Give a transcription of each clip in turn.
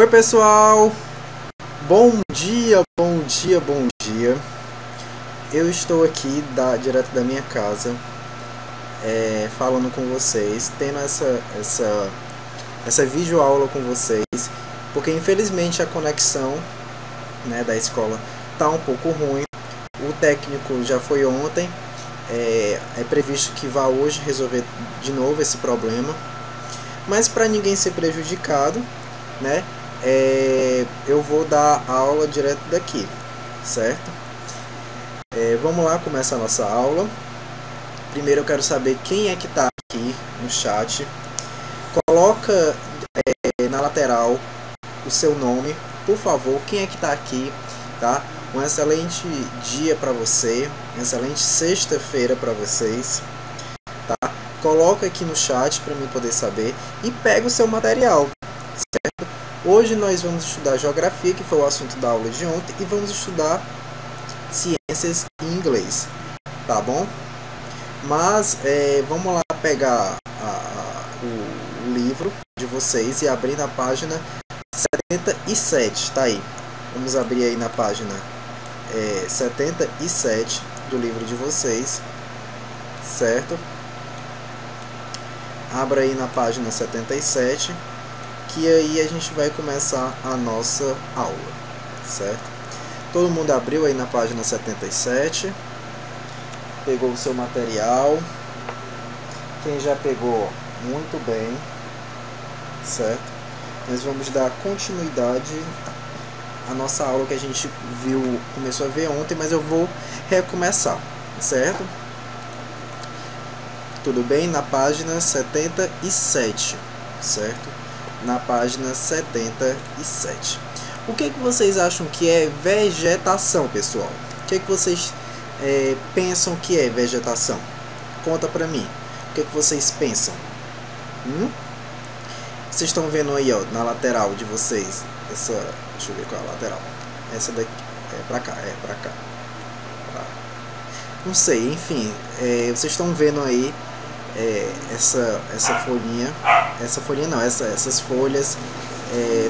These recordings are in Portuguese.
Oi pessoal, bom dia, bom dia, bom dia. Eu estou aqui direto da minha casa, falando com vocês, tendo essa videoaula com vocês, porque infelizmente a conexão, né, da escola tá um pouco ruim. O técnico já foi ontem, é previsto que vá hoje resolver de novo esse problema, mas para ninguém ser prejudicado, né? Eu vou dar aula direto daqui, certo? Vamos lá, começa a nossa aula. Primeiro eu quero saber quem é que está aqui no chat. Coloca na lateral o seu nome, por favor. Quem é que está aqui, tá? Um excelente dia para você, uma excelente sexta-feira para vocês, tá? Coloca aqui no chat para mim poder saber e pega o seu material, certo? Hoje nós vamos estudar geografia, que foi o assunto da aula de ontem, e vamos estudar ciências em inglês, tá bom? Mas vamos lá pegar o livro de vocês e abrir na página 77, tá aí. Vamos abrir aí na página 77 do livro de vocês, certo? Abra aí na página 77, que aí a gente vai começar a nossa aula, certo? Todo mundo abriu aí na página 77, pegou o seu material. Quem já pegou, muito bem, certo? Nós vamos dar continuidade à nossa aula que a gente começou a ver ontem, mas eu vou recomeçar, certo? Tudo bem? Na página 77, certo? Na página 77. O que vocês acham que é vegetação, pessoal? O que vocês pensam que é vegetação? Conta pra mim. O que vocês pensam? Vocês estão vendo aí, ó, na lateral de vocês, deixa eu ver qual é a lateral. Essa daqui, pra cá, pra cá. Não sei, enfim, vocês estão vendo aí essa folhinha, essas folhas,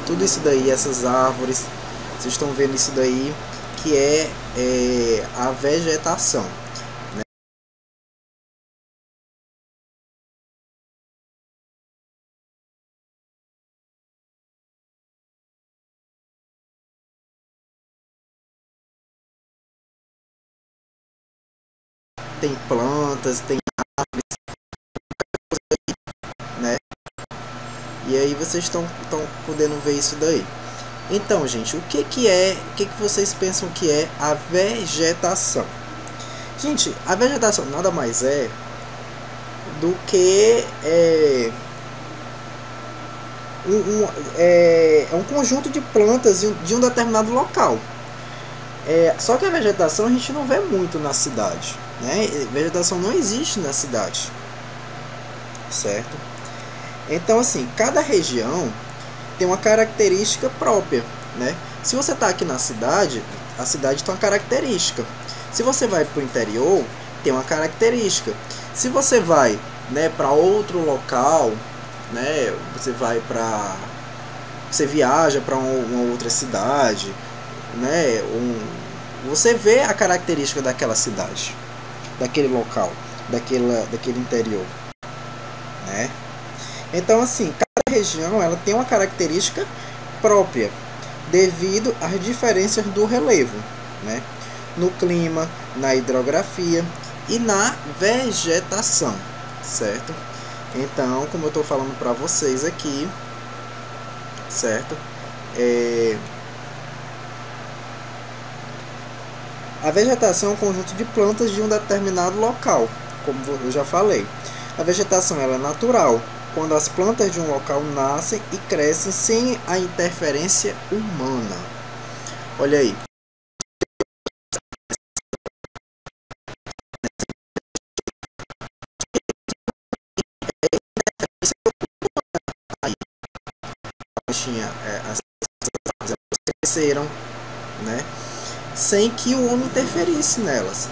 tudo isso daí, essas árvores, vocês estão vendo isso daí, que é a vegetação, né? Tem plantas, tem árvores, né? E aí vocês estão podendo ver isso daí. Então, gente, o que vocês pensam que é a vegetação? Gente, a vegetação nada mais é do que um conjunto de plantas de um determinado local. Só que a vegetação a gente não vê muito na cidade, né? Vegetação não existe na cidade, certo? Então, assim, cada região tem uma característica própria, né? Se você está aqui na cidade, a cidade tem uma característica. Se você vai para o interior, tem uma característica. Se você vai, né, para outro local, né, você viaja para uma outra cidade, né, você vê a característica daquela cidade, daquele local, daquele interior, né? Então, assim, cada região ela tem uma característica própria devido às diferenças do relevo, né? No clima, na hidrografia e na vegetação, certo? Então, como eu estou falando para vocês aqui, certo? A vegetação é um conjunto de plantas de um determinado local, como eu já falei. A vegetação ela é natural, quando as plantas de um local nascem e crescem sem a interferência humana. Olha aí. As árvores cresceram, né, sem que o homem interferisse nelas.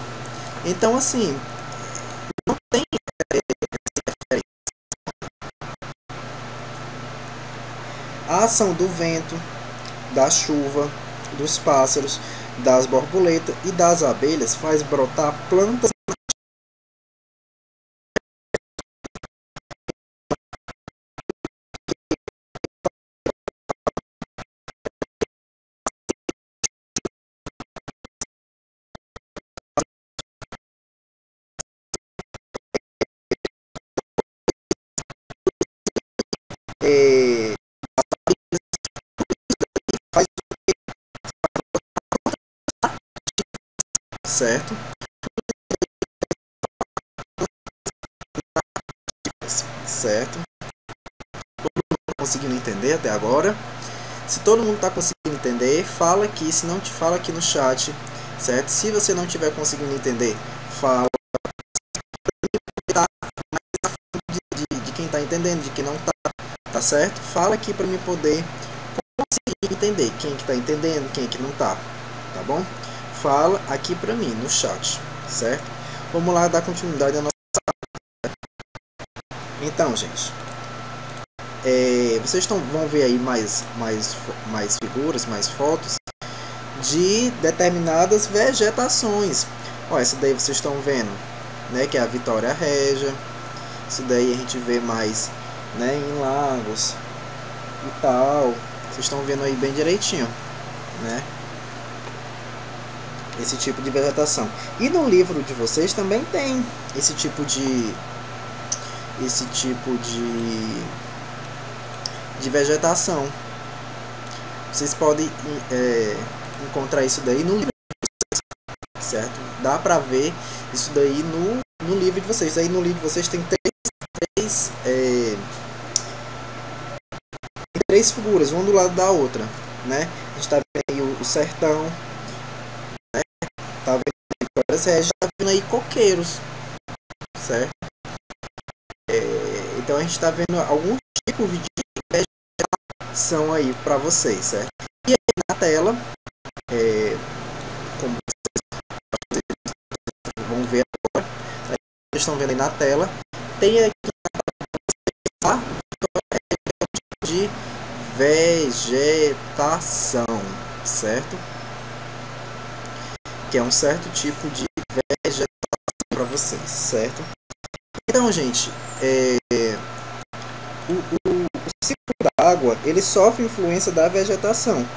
Então, assim, não tem a ação do vento, da chuva, dos pássaros, das borboletas e das abelhas faz brotar plantas é, faz certo? Certo? Todo mundo tá conseguindo entender até agora? Se todo mundo está conseguindo entender, fala aqui. Se não te fala aqui no chat, certo? Se você não estiver conseguindo entender, fala de quem está entendendo, de quem não está, tá certo? Fala aqui para mim poder conseguir entender quem que está entendendo, quem que não está, tá bom? Fala aqui para mim no chat, certo? Vamos lá dar continuidade à nossa. Então, gente, vocês vão ver aí mais figuras, mais fotos de determinadas vegetações. Ó, essa daí vocês estão vendo, né, que é a Vitória Régia. Isso daí a gente vê mais, né, em lagos e tal. Vocês estão vendo aí bem direitinho, né, esse tipo de vegetação. E no livro de vocês também tem esse tipo de vegetação. Vocês podem encontrar isso daí no livro, certo? Dá pra ver isso daí no livro de vocês. Aí no livro de vocês tem três figuras, uma do lado da outra, né? A gente tá vendo aí o sertão, né? Tá vendo aí Vitórias Régias, tá vendo aí coqueiros, certo? Então a gente tá vendo alguns tipos de vegetação aí para vocês, certo? E aí na tela, como vocês vão ver agora, vocês estão vendo aí na tela, tem aqui a de vegetação, certo? Que é um certo tipo de vegetação para vocês, certo? Então, gente, o ciclo da água ele sofre influência da vegetação,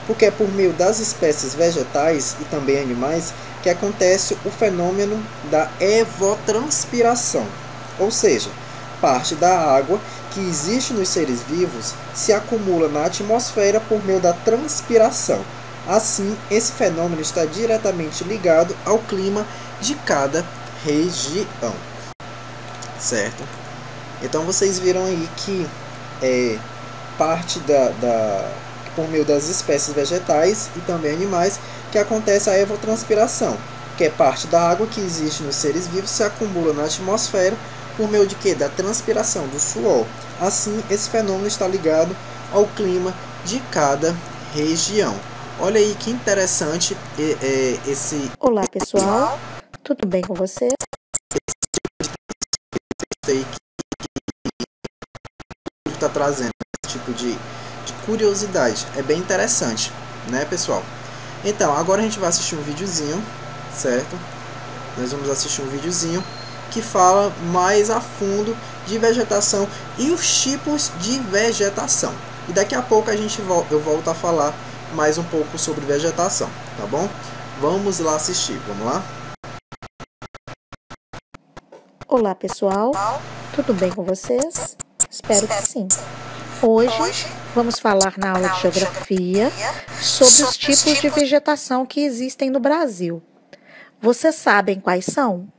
porque é por meio das espécies vegetais e também animais que acontece o fenômeno da evotranspiração, ou seja, parte da água que existe nos seres vivos se acumula na atmosfera por meio da transpiração. Assim, esse fenômeno está diretamente ligado ao clima de cada região, certo? Então vocês viram aí que parte por meio das espécies vegetais e também animais que acontece a evotranspiração, que é parte da água que existe nos seres vivos se acumula na atmosfera por meio de quê? Da transpiração, do suor. Assim, esse fenômeno está ligado ao clima de cada região. Olha aí que interessante esse... Olá, pessoal. Tudo bem com você? Que está trazendo esse tipo de curiosidade. É bem interessante, né, pessoal? Então, agora a gente vai assistir um videozinho, certo? Nós vamos assistir um videozinho que fala mais a fundo de vegetação e os tipos de vegetação. E daqui a pouco eu volto a falar mais um pouco sobre vegetação, tá bom? Vamos lá assistir, vamos lá? Olá, pessoal. Tudo bem com vocês? Espero que sim. Hoje vamos falar na aula de Geografia sobre os tipos de vegetação que existem no Brasil. Vocês sabem quais são?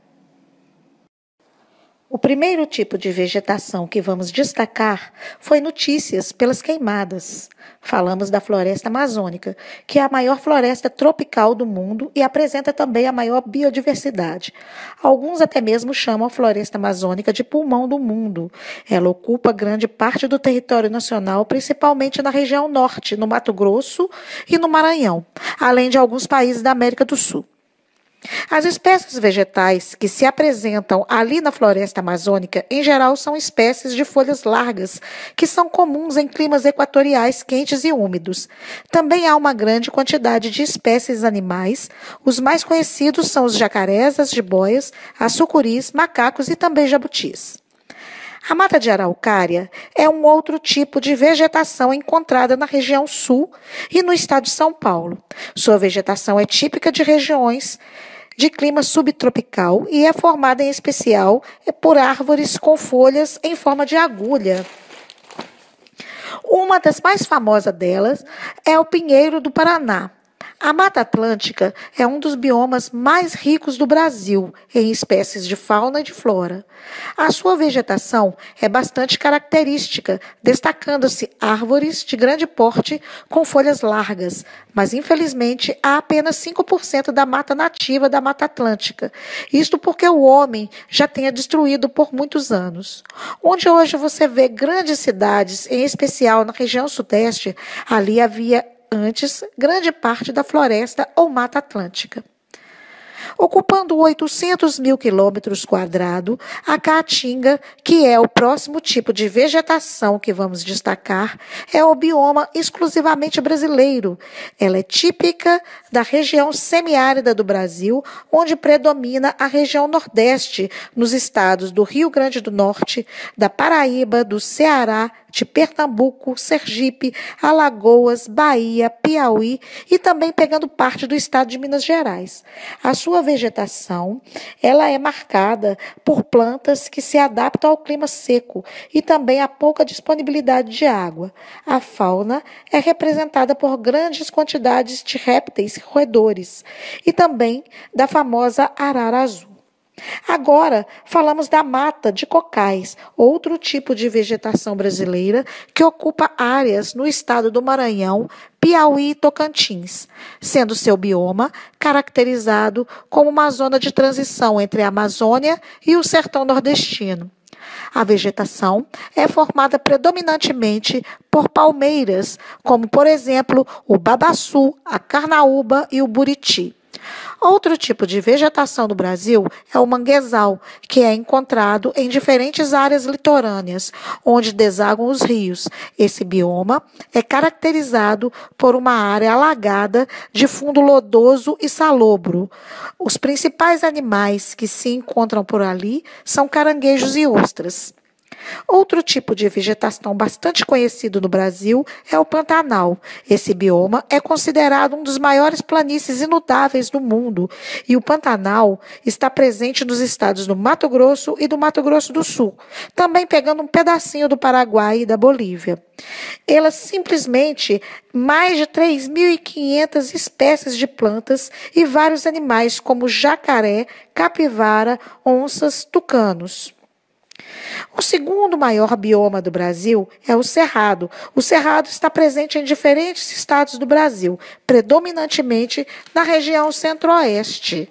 O primeiro tipo de vegetação que vamos destacar foi notícias pelas queimadas. Falamos da floresta amazônica, que é a maior floresta tropical do mundo e apresenta também a maior biodiversidade. Alguns até mesmo chamam a floresta amazônica de pulmão do mundo. Ela ocupa grande parte do território nacional, principalmente na região norte, no Mato Grosso e no Maranhão, além de alguns países da América do Sul. As espécies vegetais que se apresentam ali na floresta amazônica, em geral, são espécies de folhas largas, que são comuns em climas equatoriais quentes e úmidos. Também há uma grande quantidade de espécies animais. Os mais conhecidos são os jacarés, as jiboias, as sucuris, macacos e também jabutis. A mata de araucária é um outro tipo de vegetação encontrada na região sul e no estado de São Paulo. Sua vegetação é típica de regiões de clima subtropical e é formada em especial por árvores com folhas em forma de agulha. Uma das mais famosas delas é o pinheiro do Paraná. A Mata Atlântica é um dos biomas mais ricos do Brasil em espécies de fauna e de flora. A sua vegetação é bastante característica, destacando-se árvores de grande porte com folhas largas, mas infelizmente há apenas 5% da mata nativa da Mata Atlântica. Isto porque o homem já tenha destruído por muitos anos. Onde hoje você vê grandes cidades, em especial na região sudeste, ali havia antes grande parte da floresta ou Mata Atlântica. Ocupando 800 mil quilômetros quadrados, a caatinga, que é o próximo tipo de vegetação que vamos destacar, é o bioma exclusivamente brasileiro. Ela é típica da região semiárida do Brasil, onde predomina a região nordeste, nos estados do Rio Grande do Norte, da Paraíba, do Ceará, de Pernambuco, Sergipe, Alagoas, Bahia, Piauí e também pegando parte do estado de Minas Gerais. A sua vegetação, ela é marcada por plantas que se adaptam ao clima seco e também a pouca disponibilidade de água. A fauna é representada por grandes quantidades de répteis e roedores e também da famosa arara azul. Agora, falamos da mata de cocais, outro tipo de vegetação brasileira que ocupa áreas no estado do Maranhão, Piauí e Tocantins, sendo seu bioma caracterizado como uma zona de transição entre a Amazônia e o sertão nordestino. A vegetação é formada predominantemente por palmeiras, como, por exemplo, o babaçu, a carnaúba e o buriti. Outro tipo de vegetação no Brasil é o manguezal, que é encontrado em diferentes áreas litorâneas, onde desagam os rios. Esse bioma é caracterizado por uma área alagada de fundo lodoso e salobro. Os principais animais que se encontram por ali são caranguejos e ostras. Outro tipo de vegetação bastante conhecido no Brasil é o Pantanal. Esse bioma é considerado um dos maiores planícies inudáveis do mundo e o Pantanal está presente nos estados do Mato Grosso e do Mato Grosso do Sul, também pegando um pedacinho do Paraguai e da Bolívia. Elas simplesmente mais de 3.500 espécies de plantas e vários animais como jacaré, capivara, onças, tucanos. O segundo maior bioma do Brasil é o Cerrado. O Cerrado está presente em diferentes estados do Brasil, predominantemente na região centro-oeste.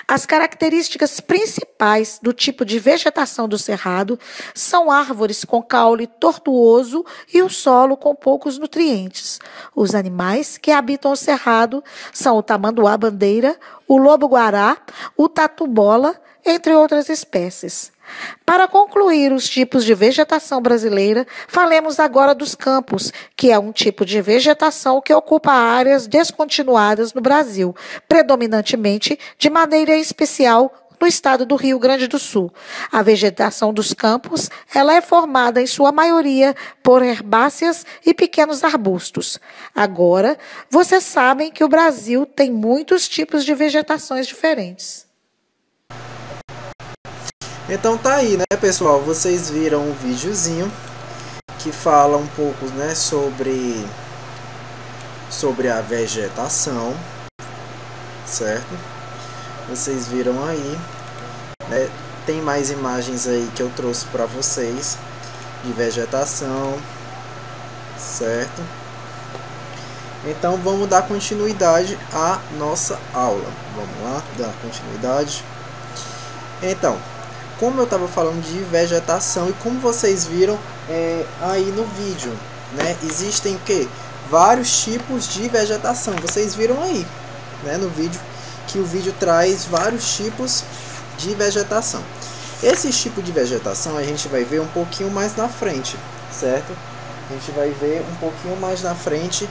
As características principais do tipo de vegetação do Cerrado são árvores com caule tortuoso e o solo com poucos nutrientes. Os animais que habitam o Cerrado são o tamanduá-bandeira, o lobo-guará, o tatu-bola, entre outras espécies. Para concluir os tipos de vegetação brasileira, falemos agora dos campos, que é um tipo de vegetação que ocupa áreas descontinuadas no Brasil, predominantemente de maneira especial no estado do Rio Grande do Sul. A vegetação dos campos, ela é formada em sua maioria por herbáceas e pequenos arbustos. Agora, vocês sabem que o Brasil tem muitos tipos de vegetações diferentes. Então tá aí, né, pessoal? Vocês viram um videozinho que fala um pouco, né, sobre a vegetação, certo? Vocês viram aí, né? Tem mais imagens aí que eu trouxe para vocês de vegetação, certo? Então vamos dar continuidade à nossa aula. Vamos lá, dar continuidade. Então, como eu estava falando de vegetação e como vocês viram aí no vídeo, né? Existem vários tipos de vegetação. Vocês viram aí, né, no vídeo que o vídeo traz vários tipos de vegetação. Esse tipo de vegetação a gente vai ver um pouquinho mais na frente, certo? A gente vai ver um pouquinho mais na frente,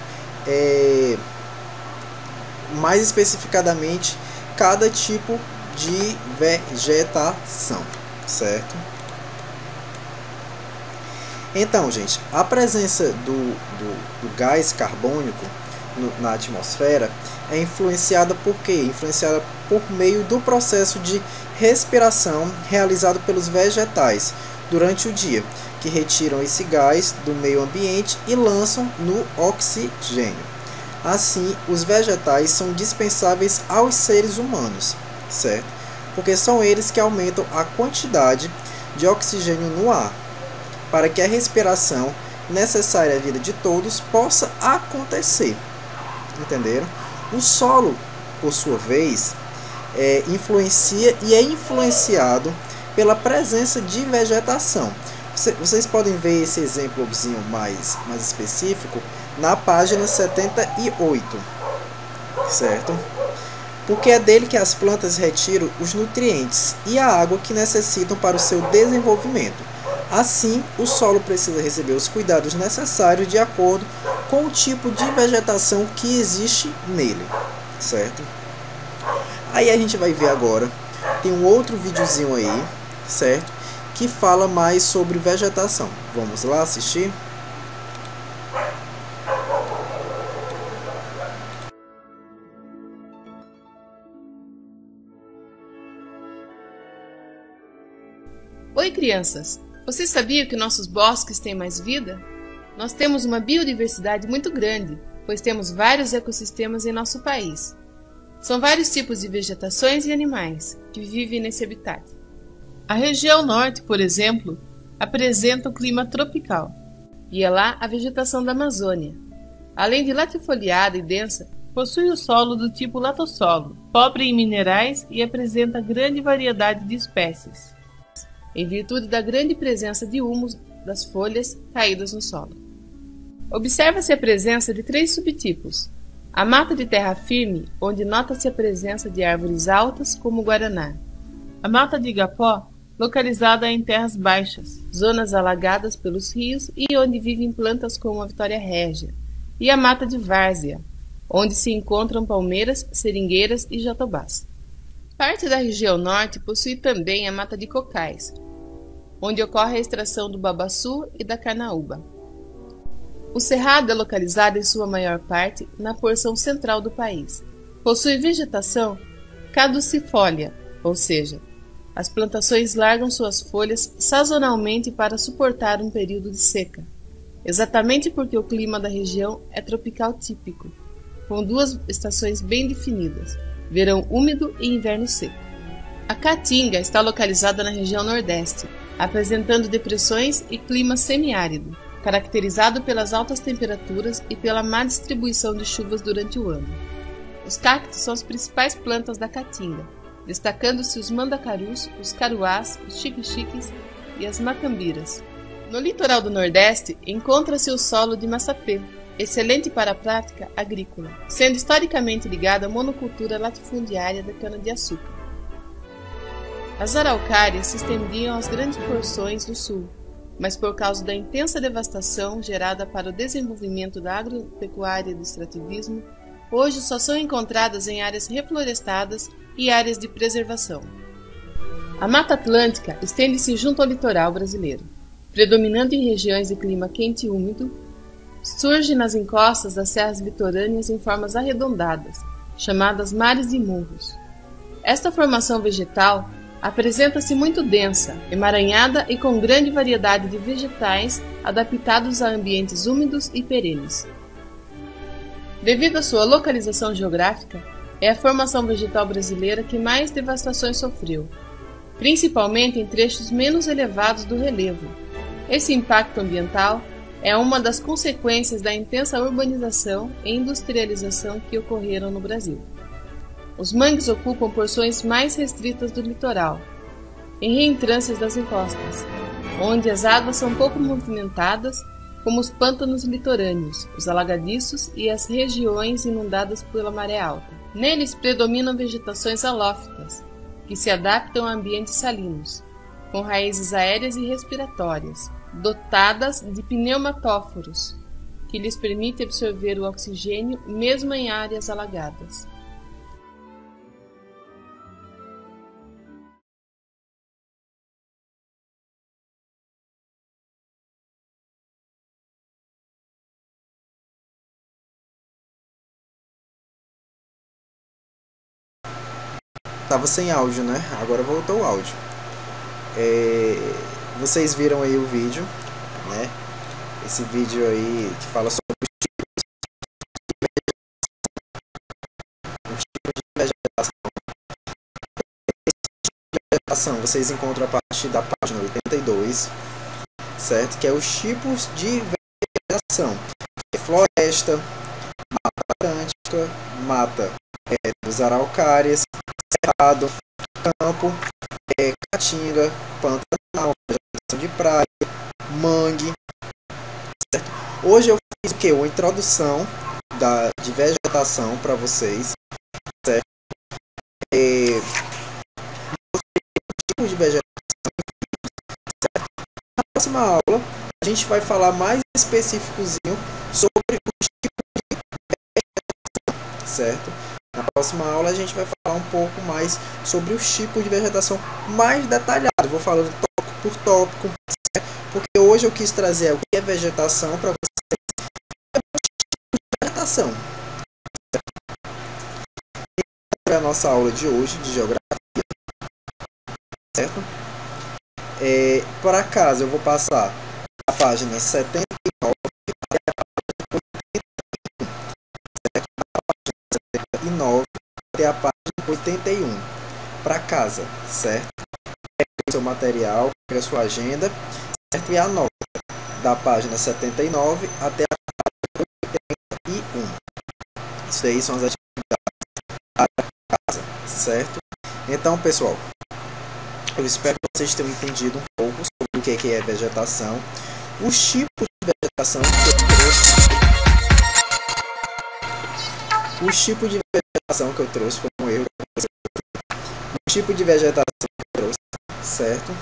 mais especificadamente, cada tipo de vegetação, certo? Então, gente, a presença do gás carbônico na atmosfera é influenciada por quê? Influenciada por meio do processo de respiração realizado pelos vegetais durante o dia, que retiram esse gás do meio ambiente e lançam no oxigênio. Assim, os vegetais são dispensáveis aos seres humanos, certo? Porque são eles que aumentam a quantidade de oxigênio no ar, para que a respiração necessária à vida de todos possa acontecer. Entenderam? O solo, por sua vez, influencia e é influenciado pela presença de vegetação. Vocês podem ver esse exemplozinho mais específico na página 78, certo? Porque é dele que as plantas retiram os nutrientes e a água que necessitam para o seu desenvolvimento. Assim, o solo precisa receber os cuidados necessários de acordo com o tipo de vegetação que existe nele, certo? Aí a gente vai ver agora, tem um outro videozinho aí, certo? Que fala mais sobre vegetação. Vamos lá assistir? Oi, crianças! Você sabia que nossos bosques têm mais vida? Nós temos uma biodiversidade muito grande, pois temos vários ecossistemas em nosso país. São vários tipos de vegetações e animais que vivem nesse habitat. A região norte, por exemplo, apresenta o clima tropical, e é lá a vegetação da Amazônia. Além de latifoliada e densa, possui o solo do tipo latossolo, pobre em minerais e apresenta grande variedade de espécies, em virtude da grande presença de humus das folhas caídas no solo. Observa-se a presença de 3 subtipos: a mata de terra firme, onde nota-se a presença de árvores altas como o guaraná; a mata de igapó, localizada em terras baixas, zonas alagadas pelos rios e onde vivem plantas como a vitória régia; e a mata de várzea, onde se encontram palmeiras, seringueiras e jatobás. Parte da região norte possui também a mata de cocais, onde ocorre a extração do babaçu e da carnaúba. O cerrado é localizado em sua maior parte na porção central do país. Possui vegetação caducifólia, ou seja, as plantações largam suas folhas sazonalmente para suportar um período de seca, exatamente porque o clima da região é tropical típico, com 2 estações bem definidas, verão úmido e inverno seco. A caatinga está localizada na região nordeste, apresentando depressões e clima semiárido, caracterizado pelas altas temperaturas e pela má distribuição de chuvas durante o ano. Os cactos são as principais plantas da caatinga, destacando-se os mandacarus, os caruás, os xique-xiques e as macambiras. No litoral do Nordeste encontra-se o solo de massapê, excelente para a prática agrícola, sendo historicamente ligado à monocultura latifundiária da cana-de-açúcar. As araucárias se estendiam às grandes porções do sul, mas por causa da intensa devastação gerada para o desenvolvimento da agropecuária e do extrativismo, hoje só são encontradas em áreas reflorestadas e áreas de preservação. A Mata Atlântica estende-se junto ao litoral brasileiro, predominando em regiões de clima quente e úmido. Surge nas encostas das serras litorâneas em formas arredondadas, chamadas mares e morros. Esta formação vegetal apresenta-se muito densa, emaranhada e com grande variedade de vegetais adaptados a ambientes úmidos e perenes. Devido à sua localização geográfica, é a formação vegetal brasileira que mais devastações sofreu, principalmente em trechos menos elevados do relevo. Esse impacto ambiental é uma das consequências da intensa urbanização e industrialização que ocorreram no Brasil. Os mangues ocupam porções mais restritas do litoral, em reentrâncias das encostas, onde as águas são pouco movimentadas, como os pântanos litorâneos, os alagadiços e as regiões inundadas pela maré alta. Neles predominam vegetações halófitas, que se adaptam a ambientes salinos, com raízes aéreas e respiratórias, dotadas de pneumatóforos, que lhes permite absorver o oxigênio mesmo em áreas alagadas. Tava sem áudio, né? Agora voltou o áudio. Vocês viram aí o vídeo, né? Esse vídeo aí que fala sobre os tipos de vegetação. Vocês encontram a partir da página 82, certo? Que é os tipos de vegetação. Floresta, mata atlântica, mata dos araucárias, cerrado, campo, caatinga, pantanal, vegetação de praia, mangue, certo? Hoje eu fiz o que? Uma introdução de vegetação para vocês, certo? Tipos de vegetação, certo? Na próxima aula a gente vai falar mais específicozinho sobre os tipos de vegetação, certo? Na próxima aula a gente vai falar um pouco mais sobre os tipos de vegetação mais detalhados. Vou falando tópico por tópico, certo? Porque hoje eu quis trazer o que é vegetação para vocês. Vegetação. Essa é a nossa aula de hoje de geografia, certo? Para casa eu vou passar a página 79 até a página 81, certo? Da página 79 até a página 81 para casa, certo? Pega o seu material, pega a sua agenda, certo? E anota da página 79 até a página 81. Isso aí são as atividades para casa, certo? Então, pessoal, eu espero que vocês tenham entendido um pouco sobre o que é vegetação, os tipos de vegetação que eu trouxe. Os tipos de vegetação que eu trouxe foi um erro. O tipo de vegetação que eu trouxe, certo?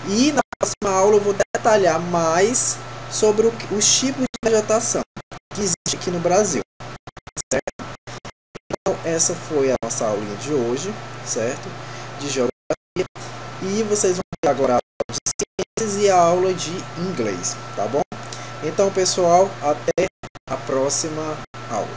E na próxima aula eu vou detalhar mais sobre os tipos de vegetação que existe aqui no Brasil, certo? Então essa foi a nossa aulinha de hoje, certo? De geografia. E vocês vão ter agora a aula de ciências e a aula de inglês, tá bom? Então, pessoal, até a próxima aula.